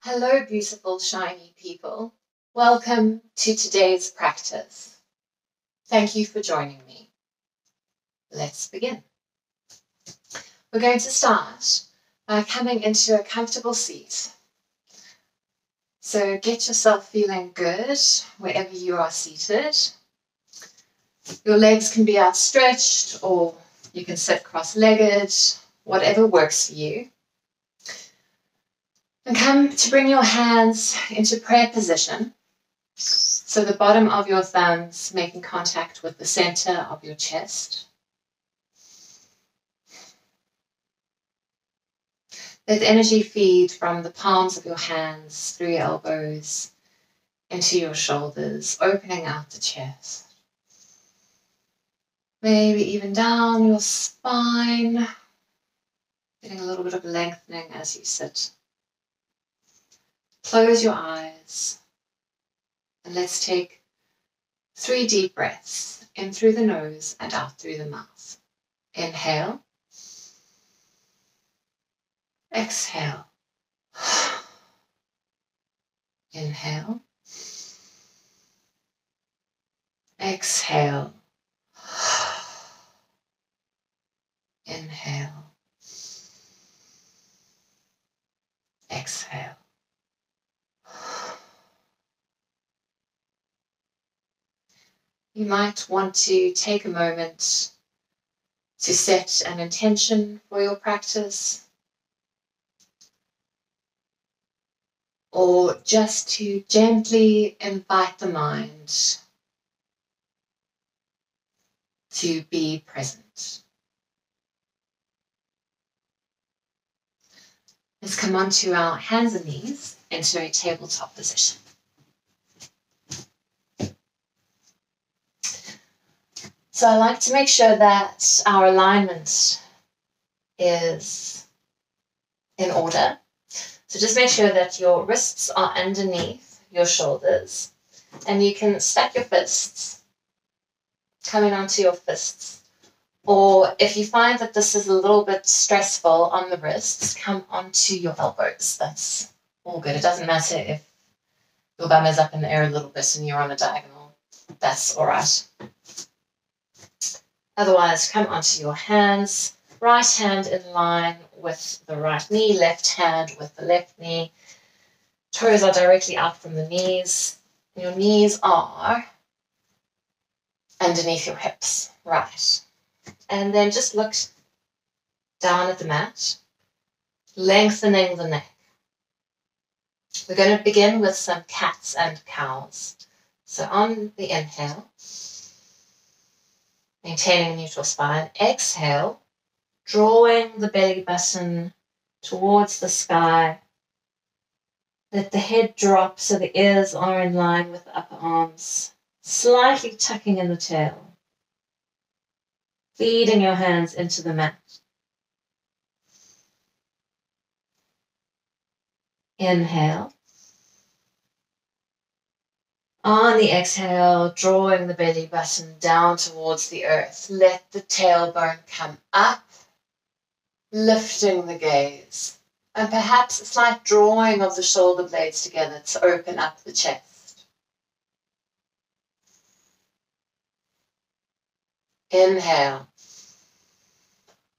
Hello, beautiful, shiny people. Welcome to today's practice. Thank you for joining me. Let's begin. We're going to start by coming into a comfortable seat. So get yourself feeling good wherever you are seated. Your legs can be outstretched or you can sit cross-legged, whatever works for you. And come to bring your hands into prayer position. So the bottom of your thumbs making contact with the center of your chest. Let energy feed from the palms of your hands through your elbows into your shoulders, opening out the chest. Maybe even down your spine, getting a little bit of lengthening as you sit. Close your eyes and let's take 3 deep breaths, in through the nose and out through the mouth. Inhale. Exhale. Inhale. Exhale. Inhale. Exhale. You might want to take a moment to set an intention for your practice, or just to gently invite the mind to be present. Let's come onto our hands and knees into a tabletop position. So I like to make sure that our alignment is in order. So just make sure that your wrists are underneath your shoulders and you can stack your fists, coming onto your fists. Or if you find that this is a little bit stressful on the wrists, come onto your elbows. That's all good. It doesn't matter if your bum is up in the air a little bit and you're on a diagonal. That's all right. Otherwise, come onto your hands, right hand in line with the right knee, left hand with the left knee. Toes are directly out from the knees. Your knees are underneath your hips, right. And then just look down at the mat, lengthening the neck. We're going to begin with some cats and cows. So on the inhale, maintaining a neutral spine. Exhale, drawing the belly button towards the sky. Let the head drop so the ears are in line with the upper arms, slightly tucking in the tail. Feeding your hands into the mat. Inhale. On the exhale, drawing the belly button down towards the earth. Let the tailbone come up, lifting the gaze. And perhaps a slight drawing of the shoulder blades together to open up the chest. Inhale.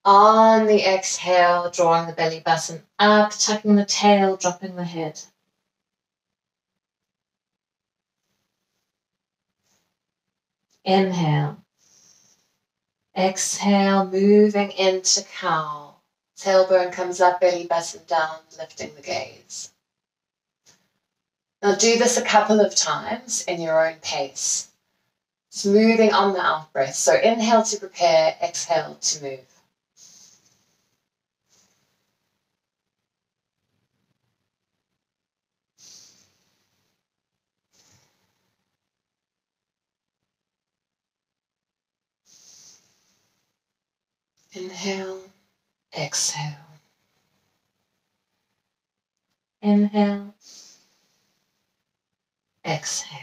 On the exhale, drawing the belly button up, tucking the tail, dropping the head. Inhale. Exhale, moving into cow. Tailbone comes up, belly button down, lifting the gaze. Now do this a couple of times in your own pace. It's moving on the out breath. So inhale to prepare, exhale to move. Inhale, exhale. Inhale, exhale.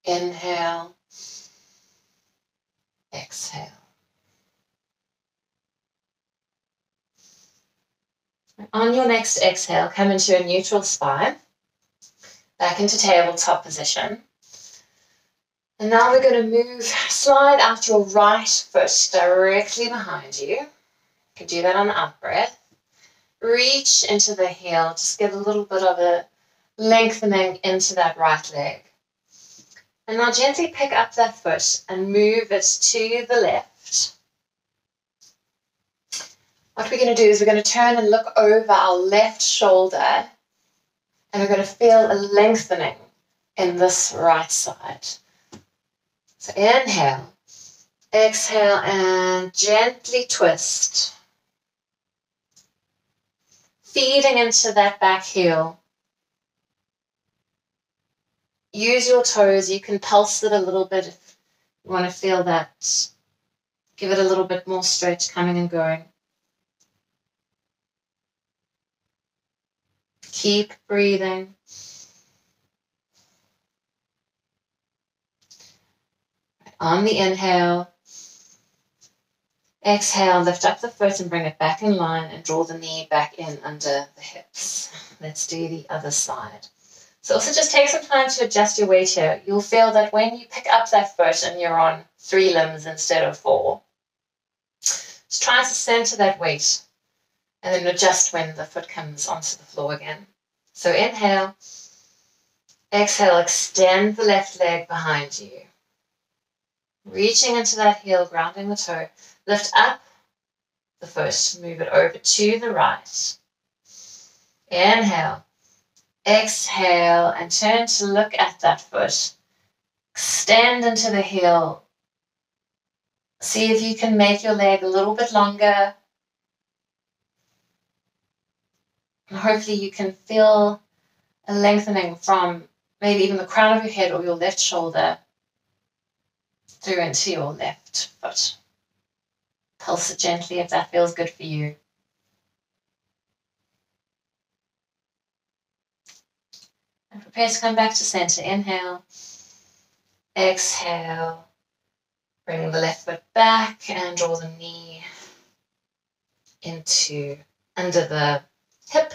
Inhale, exhale. On your next exhale, come into a neutral spine, back into tabletop position. And now we're going to slide out your right foot directly behind you. You can do that on the out breath. Reach into the heel, just get a little bit of a lengthening into that right leg. And now gently pick up that foot and move it to the left. What we're going to do is we're going to turn and look over our left shoulder, and we're going to feel a lengthening in this right side. So inhale, exhale, and gently twist. Feeding into that back heel. Use your toes. You can pulse it a little bit if you want to feel that. Give it a little bit more stretch coming and going. Keep breathing. On the inhale, exhale, lift up the foot and bring it back in line and draw the knee back in under the hips. Let's do the other side. So also just take some time to adjust your weight here. You'll feel that when you pick up that foot and you're on 3 limbs instead of 4, just try to center that weight and then adjust when the foot comes onto the floor again. So inhale, exhale, extend the left leg behind you. Reaching into that heel, grounding the toe. Lift up the foot, move it over to the right. Inhale, exhale, and turn to look at that foot. Extend into the heel. See if you can make your leg a little bit longer. And hopefully you can feel a lengthening from maybe even the crown of your head or your left shoulder through into your left foot. Pulse it gently if that feels good for you. And prepare to come back to center. Inhale, exhale, bring the left foot back and draw the knee into under the hip.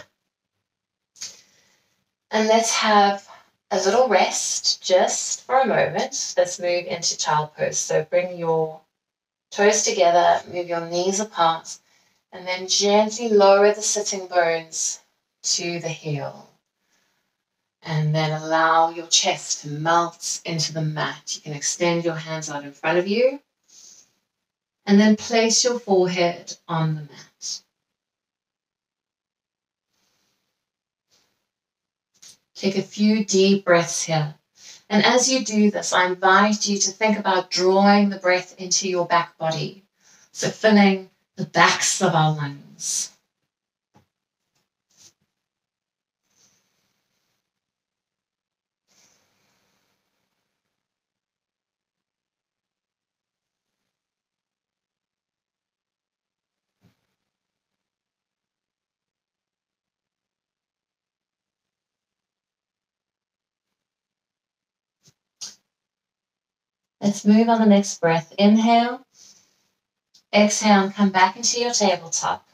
And let's have a little rest just for a moment. Let's move into child pose. So bring your toes together, move your knees apart, and then gently lower the sitting bones to the heel. And then allow your chest to melt into the mat. You can extend your hands out in front of you. And then place your forehead on the mat. Take a few deep breaths here. And as you do this, I invite you to think about drawing the breath into your back body. So filling the backs of our lungs. Let's move on the next breath. Inhale, exhale, and come back into your tabletop.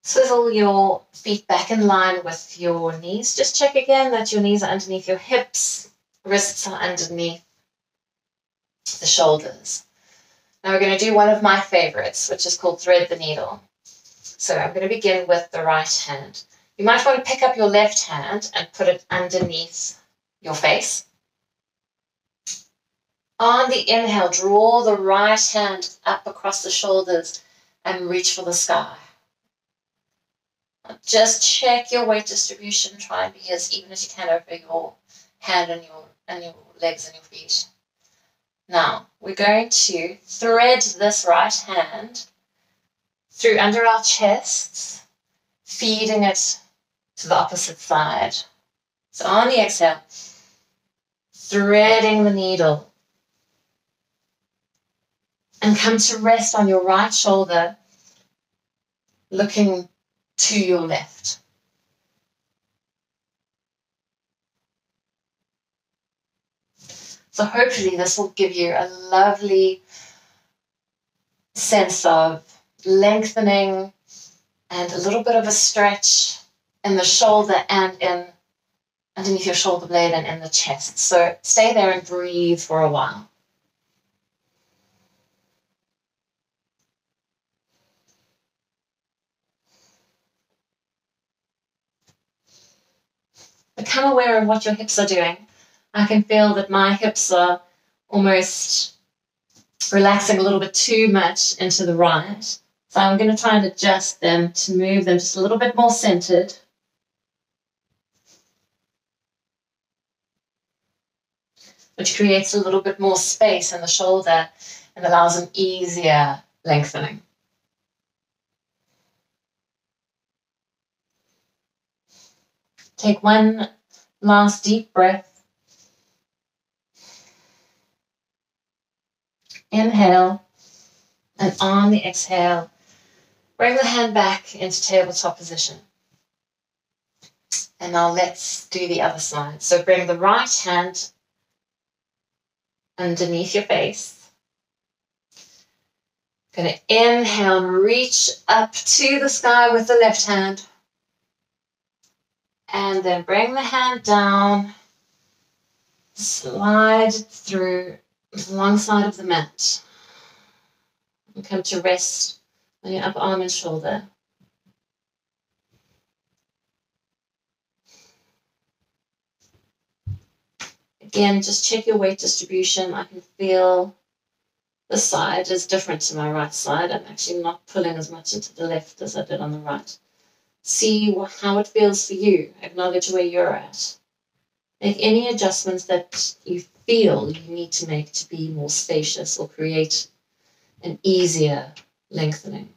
Swivel your feet back in line with your knees. Just check again that your knees are underneath your hips, wrists are underneath the shoulders. Now we're going to do one of my favorites, which is called thread the needle. So I'm going to begin with the right hand. You might want to pick up your left hand and put it underneath your face. On the inhale, draw the right hand up across the shoulders and reach for the sky. Just check your weight distribution. Try and be as even as you can over your hand and your legs and your feet. Now, we're going to thread this right hand through under our chests, feeding it to the opposite side. So on the exhale, threading the needle. And come to rest on your right shoulder, looking to your left. So hopefully this will give you a lovely sense of lengthening And a little bit of a stretch in the shoulder and underneath your shoulder blade and in the chest. So stay there and breathe for a while. Become aware of what your hips are doing. I can feel that my hips are almost relaxing a little bit too much into the right. So I'm going to try and adjust them to move them just a little bit more centered. Which creates a little bit more space in the shoulder and allows an easier lengthening. Take one last deep breath. Inhale, and on the exhale, bring the hand back into tabletop position. And now let's do the other side. So bring the right hand underneath your face. Going to inhale and reach up to the sky with the left hand. And then bring the hand down, slide through the long side of the mat. And come to rest on your upper arm and shoulder. Again, just check your weight distribution. I can feel the side is different to my right side. I'm actually not pulling as much into the left as I did on the right. See how it feels for you. Acknowledge where you're at. Make any adjustments that you feel you need to make to be more spacious or create an easier lengthening.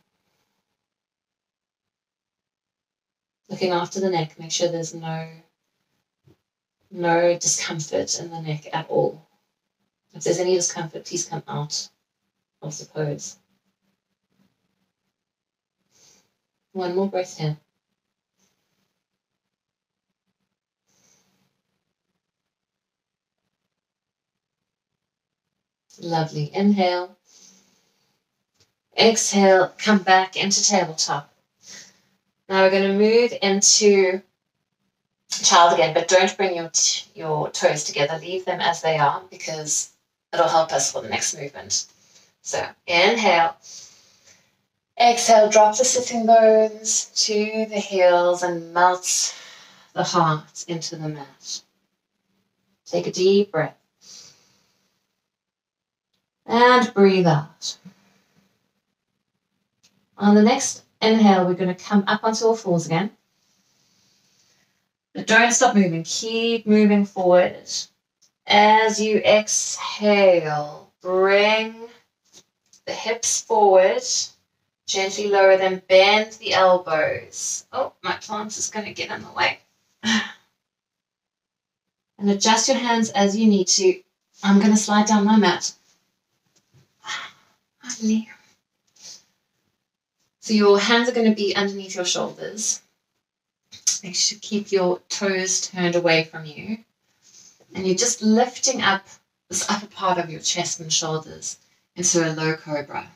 Looking after the neck, make sure there's no discomfort in the neck at all. If there's any discomfort, please come out of the pose. One more breath here. Lovely. Inhale. Exhale, come back into tabletop. Now we're going to move into child again, but don't bring your toes together. Leave them as they are because it'll help us for the next movement. So inhale. Exhale, drop the sitting bones to the heels and melt the heart into the mat. Take a deep breath. And breathe out. On the next inhale, we're going to come up onto all fours again. But don't stop moving. Keep moving forward. As you exhale, bring the hips forward. Gently lower them. Bend the elbows. Oh, my plant is going to get in the way. And adjust your hands as you need to. I'm going to slide down my mat. So your hands are going to be underneath your shoulders. Make sure to keep your toes turned away from you. And you're just lifting up this upper part of your chest and shoulders into a low cobra.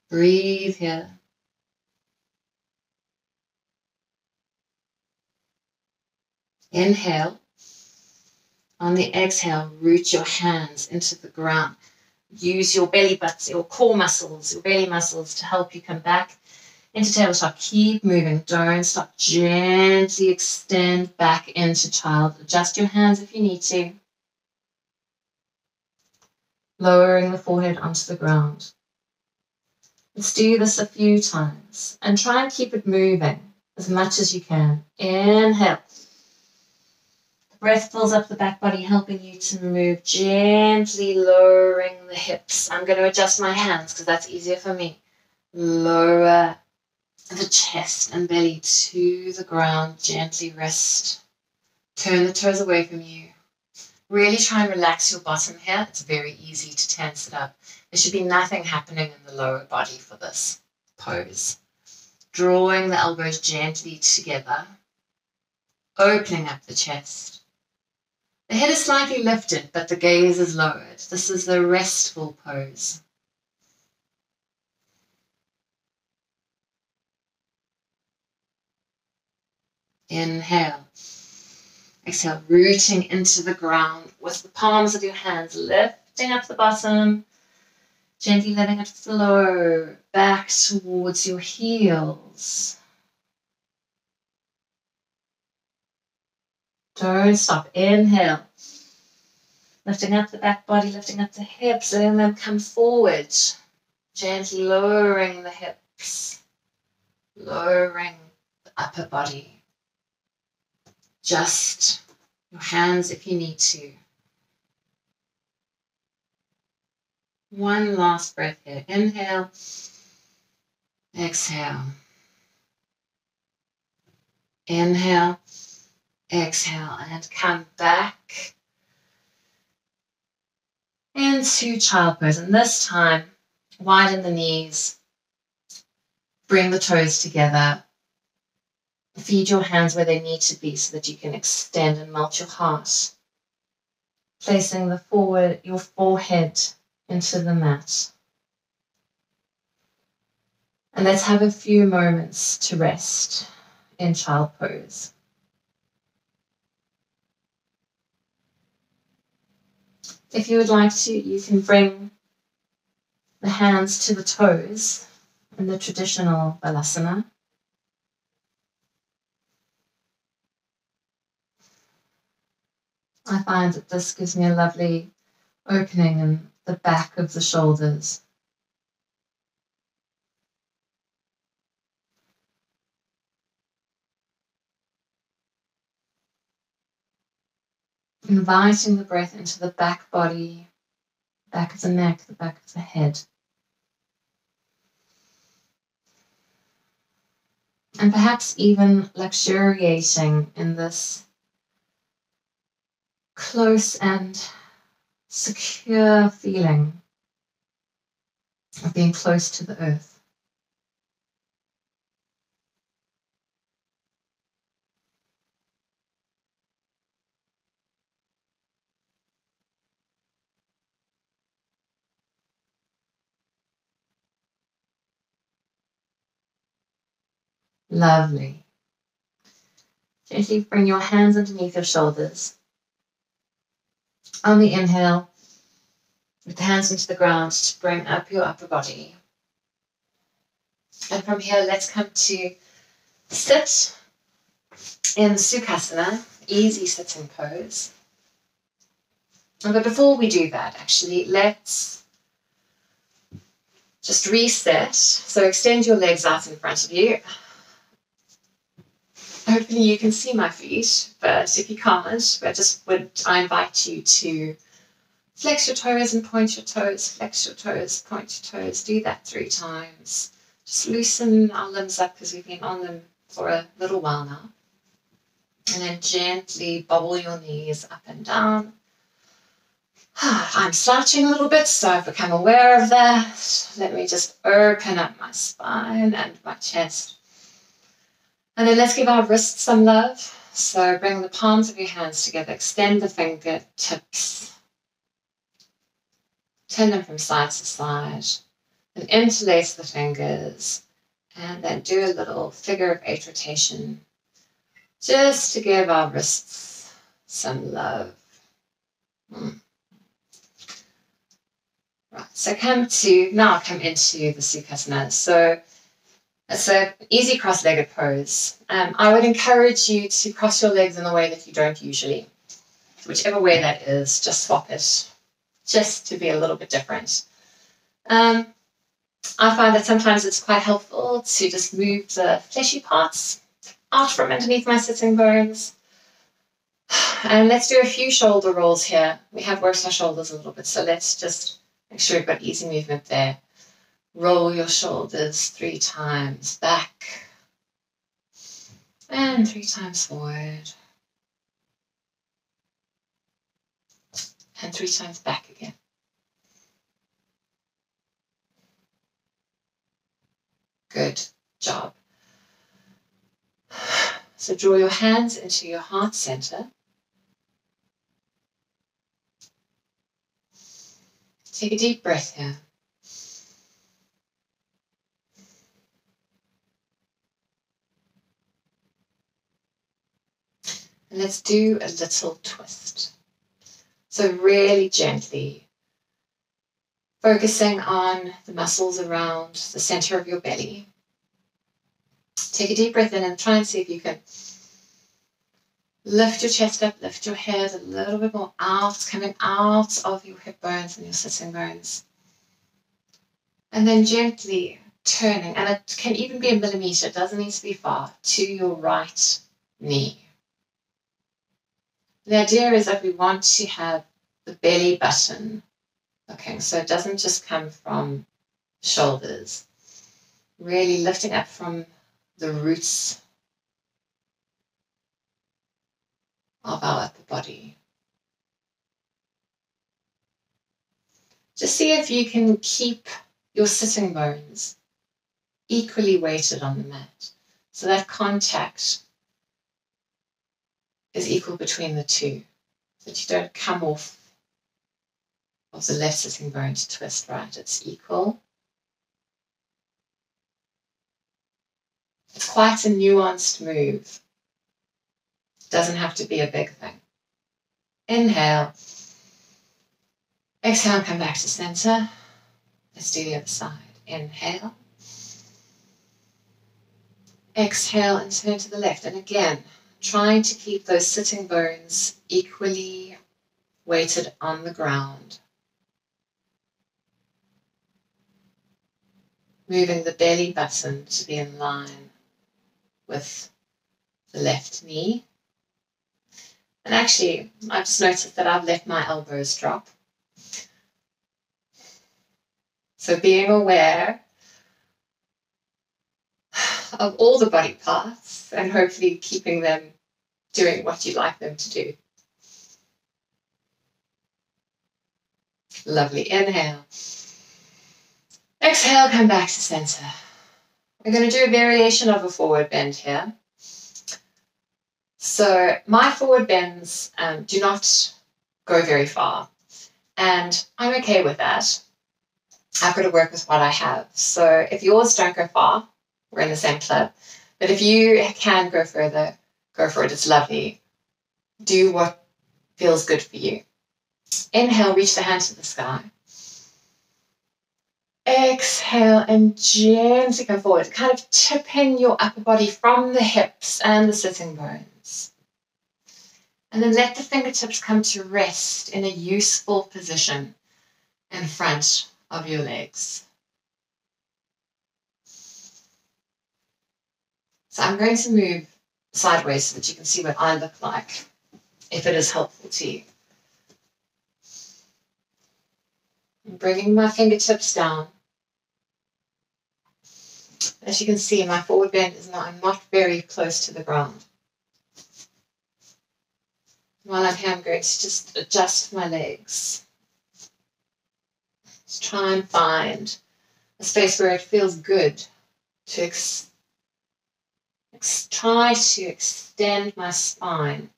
Breathe here. Inhale. On the exhale, root your hands into the ground. Use your belly button, your core muscles, your belly muscles to help you come back into tabletop. Keep moving. Don't stop. Gently extend back into child. Adjust your hands if you need to. Lowering the forehead onto the ground. Let's do this a few times and try and keep it moving as much as you can. Inhale. Breath fills up the back body, helping you to move, gently lowering the hips. I'm going to adjust my hands because that's easier for me. Lower the chest and belly to the ground, gently rest. Turn the toes away from you. Really try and relax your bottom here. It's very easy to tense it up. There should be nothing happening in the lower body for this pose. Drawing the elbows gently together, opening up the chest. The head is slightly lifted, but the gaze is lowered. This is the restful pose. Inhale. Exhale, rooting into the ground with the palms of your hands, lifting up the bottom, gently letting it flow back towards your heels. Don't stop. Inhale. Lifting up the back body, lifting up the hips, letting them come forward. Gently lowering the hips, lowering the upper body. Just your hands if you need to. One last breath here. Inhale. Exhale. Inhale. Exhale. And come back into child pose. And this time, widen the knees. Bring the toes together. Feed your hands where they need to be so that you can extend and melt your heart. Placing your forehead into the mat. And let's have a few moments to rest in child pose. If you would like to, you can bring the hands to the toes in the traditional Balasana. I find that this gives me a lovely opening in the back of the shoulders. Inviting the breath into the back body, back of the neck, the back of the head. And perhaps even luxuriating in this close and secure feeling of being close to the earth. Lovely. Gently bring your hands underneath your shoulders. On the inhale, with the hands into the ground to bring up your upper body. And from here, let's come to sit in Sukhasana, easy sitting pose. But before we do that, actually, let's just reset. So extend your legs out in front of you. Hopefully you can see my feet, but if you can't, I invite you to flex your toes and point your toes, flex your toes, point your toes. Do that 3 times. Just loosen our limbs up because we've been on them for a little while now. And then gently bobble your knees up and down. I'm slouching a little bit, so I've become aware of that. Let me just open up my spine and my chest. And then let's give our wrists some love. So bring the palms of your hands together, extend the fingertips, turn them from side to side, and interlace the fingers, and then do a little figure of 8 rotation, just to give our wrists some love. Right, so come into the Sukhasana. So it's an easy cross-legged pose. I would encourage you to cross your legs in the way that you don't usually. Whichever way that is, just swap it, just to be a little bit different. I find that sometimes it's quite helpful to just move the fleshy parts out from underneath my sitting bones. And let's do a few shoulder rolls here. We have worked our shoulders a little bit, so let's just make sure we've got easy movement there. Roll your shoulders 3 times back and 3 times forward and 3 times back again. Good job. So draw your hands into your heart center. Take a deep breath here. And let's do a little twist. So really gently, focusing on the muscles around the center of your belly. Take a deep breath in and try and see if you can lift your chest up, lift your head a little bit more out, coming out of your hip bones and your sitting bones. And then gently turning, and it can even be a millimeter, it doesn't need to be far, to your right knee. The idea is that we want to have the belly button, okay, so it doesn't just come from shoulders, really lifting up from the roots of our upper body. Just see if you can keep your sitting bones equally weighted on the mat, so that contact is equal between the two, so that you don't come off of the left sitting bone to twist right. It's equal. It's quite a nuanced move. It doesn't have to be a big thing. Inhale. Exhale, come back to center. Let's do the other side. Inhale. Exhale and turn to the left. And again, trying to keep those sitting bones equally weighted on the ground. Moving the belly button to be in line with the left knee. And actually, I've just noticed that I've let my elbows drop. So being aware of all the body parts and hopefully keeping them doing what you like them to do. Lovely. Inhale. Exhale, come back to center. We're going to do a variation of a forward bend here. So my forward bends do not go very far, and I'm okay with that. I've got to work with what I have. So if yours don't go far, we're in the same club. But if you can go further, go for it. It's lovely. Do what feels good for you. Inhale, reach the hand to the sky. Exhale and gently come forward, kind of tipping your upper body from the hips and the sitting bones. And then let the fingertips come to rest in a useful position in front of your legs. So I'm going to move sideways so that you can see what I look like, if it is helpful to you. I'm bringing my fingertips down. As you can see, my forward bend is I'm not very close to the ground. While I'm here, I'm going to just adjust my legs. Just try and find a space where it feels good to try to extend my spine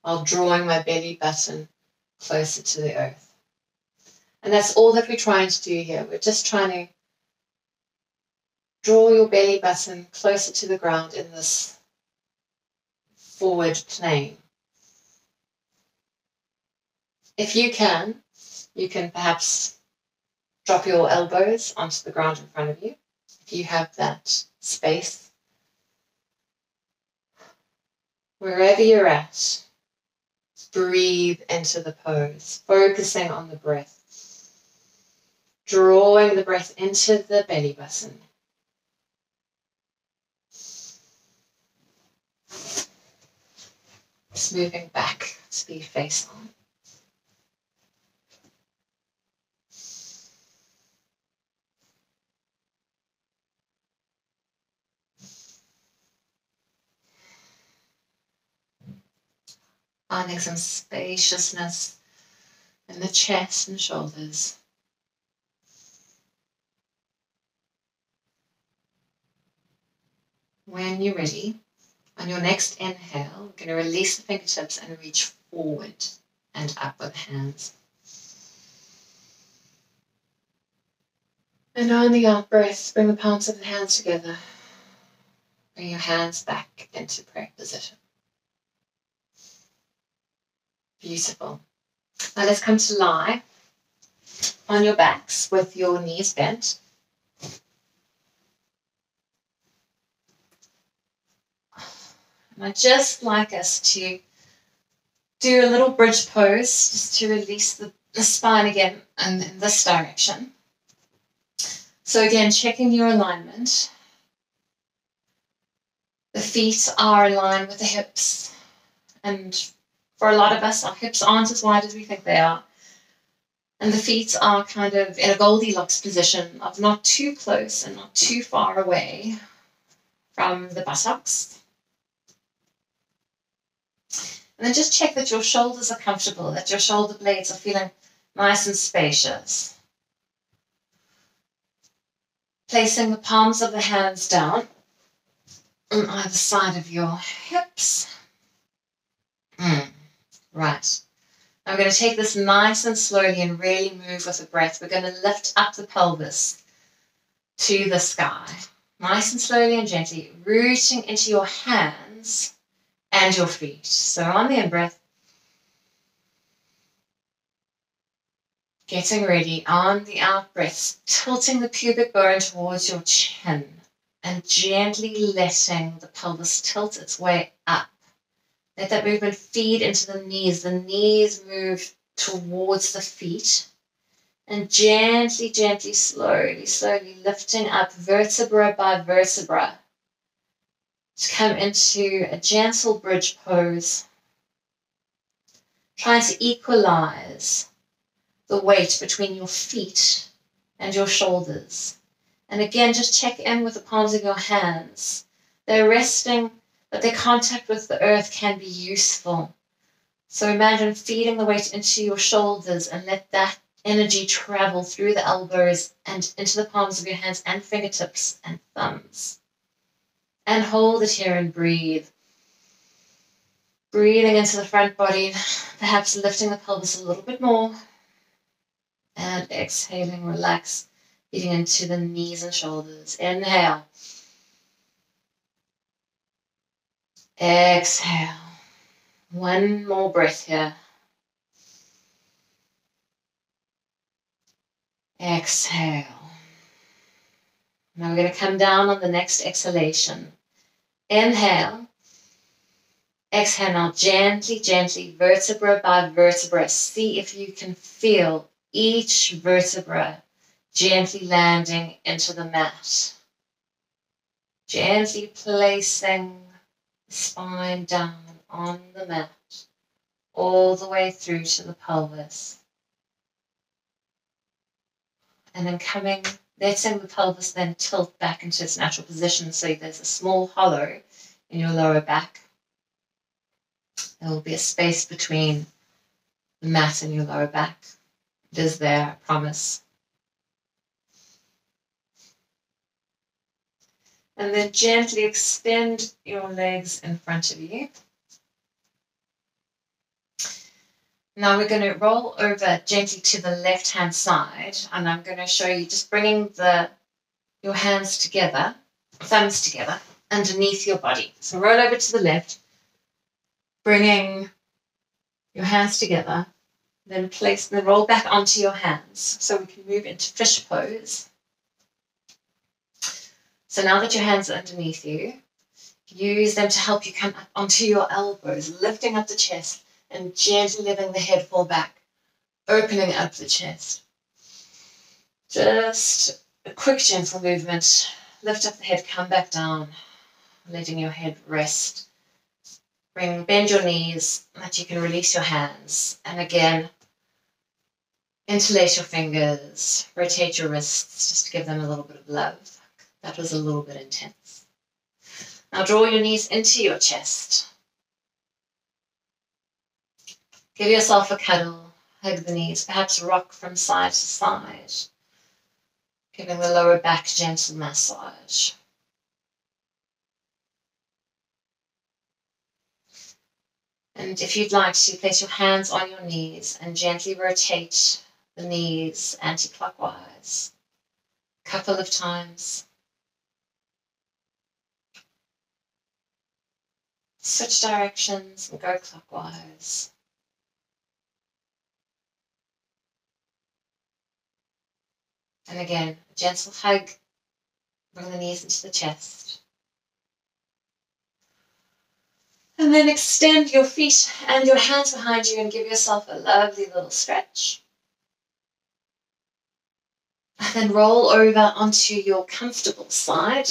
while drawing my belly button closer to the earth. And that's all that we're trying to do here. We're just trying to draw your belly button closer to the ground in this forward plane. If you can perhaps drop your elbows onto the ground in front of you, if you have that space. Wherever you're at, breathe into the pose, focusing on the breath, drawing the breath into the belly button. Just moving back to be face on. Finding some spaciousness in the chest and shoulders. When you're ready, on your next inhale, we're going to release the fingertips and reach forward and up with the hands. And on the out breath, bring the palms of the hands together. Bring your hands back into prayer position. Beautiful. Now let's come to lie on your backs with your knees bent. And I'd just like us to do a little bridge pose just to release the spine again and in this direction. So again, checking your alignment. The feet are aligned with the hips. And for a lot of us, our hips aren't as wide as we think they are. And the feet are kind of in a Goldilocks position of not too close and not too far away from the buttocks. And then just check that your shoulders are comfortable, that your shoulder blades are feeling nice and spacious. Placing the palms of the hands down on either side of your hips. Right. I'm going to take this nice and slowly and really move with the breath. We're going to lift up the pelvis to the sky. Nice and slowly and gently, rooting into your hands and your feet. So on the in-breath, getting ready. On the out-breath, tilting the pubic bone towards your chin and gently letting the pelvis tilt its way up. Let that movement feed into the knees. The knees move towards the feet. And gently, gently, slowly, slowly lifting up vertebra by vertebra to come into a gentle bridge pose. Trying to equalize the weight between your feet and your shoulders. And again, just check in with the palms of your hands. They're resting, but their contact with the earth can be useful. So imagine feeding the weight into your shoulders and let that energy travel through the elbows and into the palms of your hands and fingertips and thumbs. And hold it here and breathe. Breathing into the front body, perhaps lifting the pelvis a little bit more. And exhaling, relax, feeding into the knees and shoulders. Inhale. Exhale. One more breath here. Exhale. Now we're going to come down on the next exhalation. Inhale. Exhale now, gently, gently, vertebra by vertebra. See if you can feel each vertebra gently landing into the mat. Gently placing the spine down on the mat, all the way through to the pelvis. And then letting the pelvis then tilt back into its natural position so there's a small hollow in your lower back. There will be a space between the mat and your lower back. It is there, I promise. And then gently extend your legs in front of you. Now we're going to roll over gently to the left-hand side, and I'm going to show you just bringing your hands together, thumbs together, underneath your body. So roll over to the left, bringing your hands together, then roll back onto your hands so we can move into fish pose. So now that your hands are underneath you, use them to help you come up onto your elbows, lifting up the chest and gently letting the head fall back, opening up the chest. Just a quick, gentle movement. Lift up the head, come back down, letting your head rest. Bend your knees, that you can release your hands. And again, interlace your fingers, rotate your wrists, just to give them a little bit of love. That was a little bit intense. Now draw your knees into your chest. Give yourself a cuddle, hug the knees, perhaps rock from side to side, giving the lower back gentle massage. And if you'd like to, place your hands on your knees and gently rotate the knees anti-clockwise. couple of times. Switch directions and go clockwise. And again, a gentle hug. Bring the knees into the chest. And then extend your feet and your hands behind you and give yourself a lovely little stretch. And then roll over onto your comfortable side.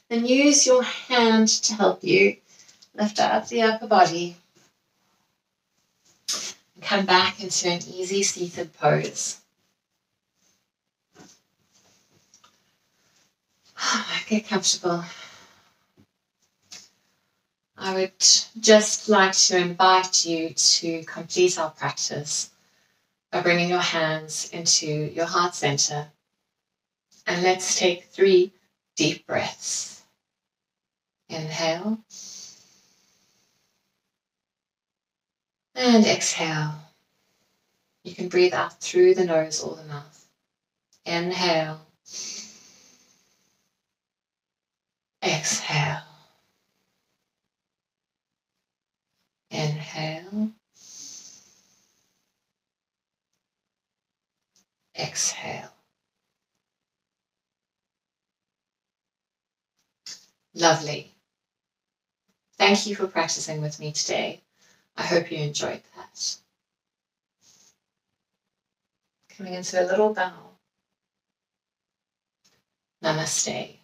Then use your hand to help you lift up the upper body. And come back into an easy seated pose. Get comfortable. I would just like to invite you to complete our practice by bringing your hands into your heart center. And let's take 3 deep breaths. Inhale. And exhale. You can breathe out through the nose or the mouth. Inhale. Exhale. Inhale. Exhale. Lovely. Thank you for practicing with me today. I hope you enjoyed that. Coming into a little bow. Namaste.